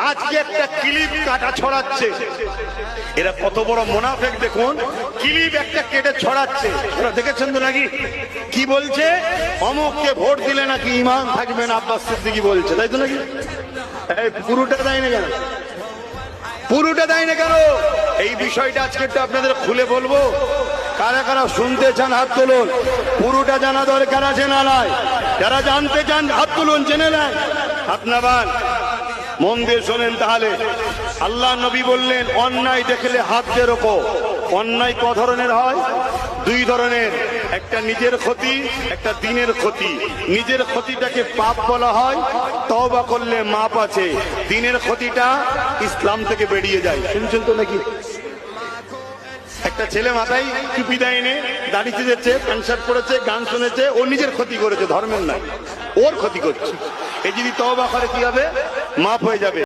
আজকে একটা ক্লিপ কাটা ছড়াচ্ছে, এরা কত বড় মুনাফিক দেখুন, ক্লিপ একটা কেটে ছড়াচ্ছে, দেখেছেন তো নাকি? কি বলছে? অমুককে ভোট দিলে নাকি ঈমান থাকবে না, আব্বাস সিদ্দিকী বলছে, তাই তো নাকি? এই পুরোটা দেয় না কেন? পুরোটা দেয় না কেন? এই বিষয়টা আজকে একটু আপনাদের খুলে বলবো। কারা কারা শুনতে চান হাত তুলুন। পুরোটা জানা দরকার আছে না নাই? যারা জানতে চান হাত তুলুন, জেনে নেন। হাত নামান, মন দিয়ে শোনেন তাহলে। আল্লাহ নবী বললেন, অন্যায় দেখলে হাত দিয়ে রোকো। অন্যায় ক ধরনের হয়? দুই ধরনের, একটা নিজের ক্ষতি, একটা দিনের ক্ষতি। নিজের ক্ষতিটাকে পাপ বলা হয়, তওবা করলে মাপ আছে। দিনের ক্ষতিটা ইসলাম থেকে বেরিয়ে যায়। শুনছেন তো নাকি? একটা ছেলে মাথায় টুপি দেয়নি, দাড়ি চিরেছে, প্যান্ট শার্ট পরেছে, গান শুনেছে, ও নিজের ক্ষতি করেছে, ধর্মের নাই, ওর ক্ষতি করছে। এই যদি তওবা করে কি হবে? মাপ হয়ে যাবে।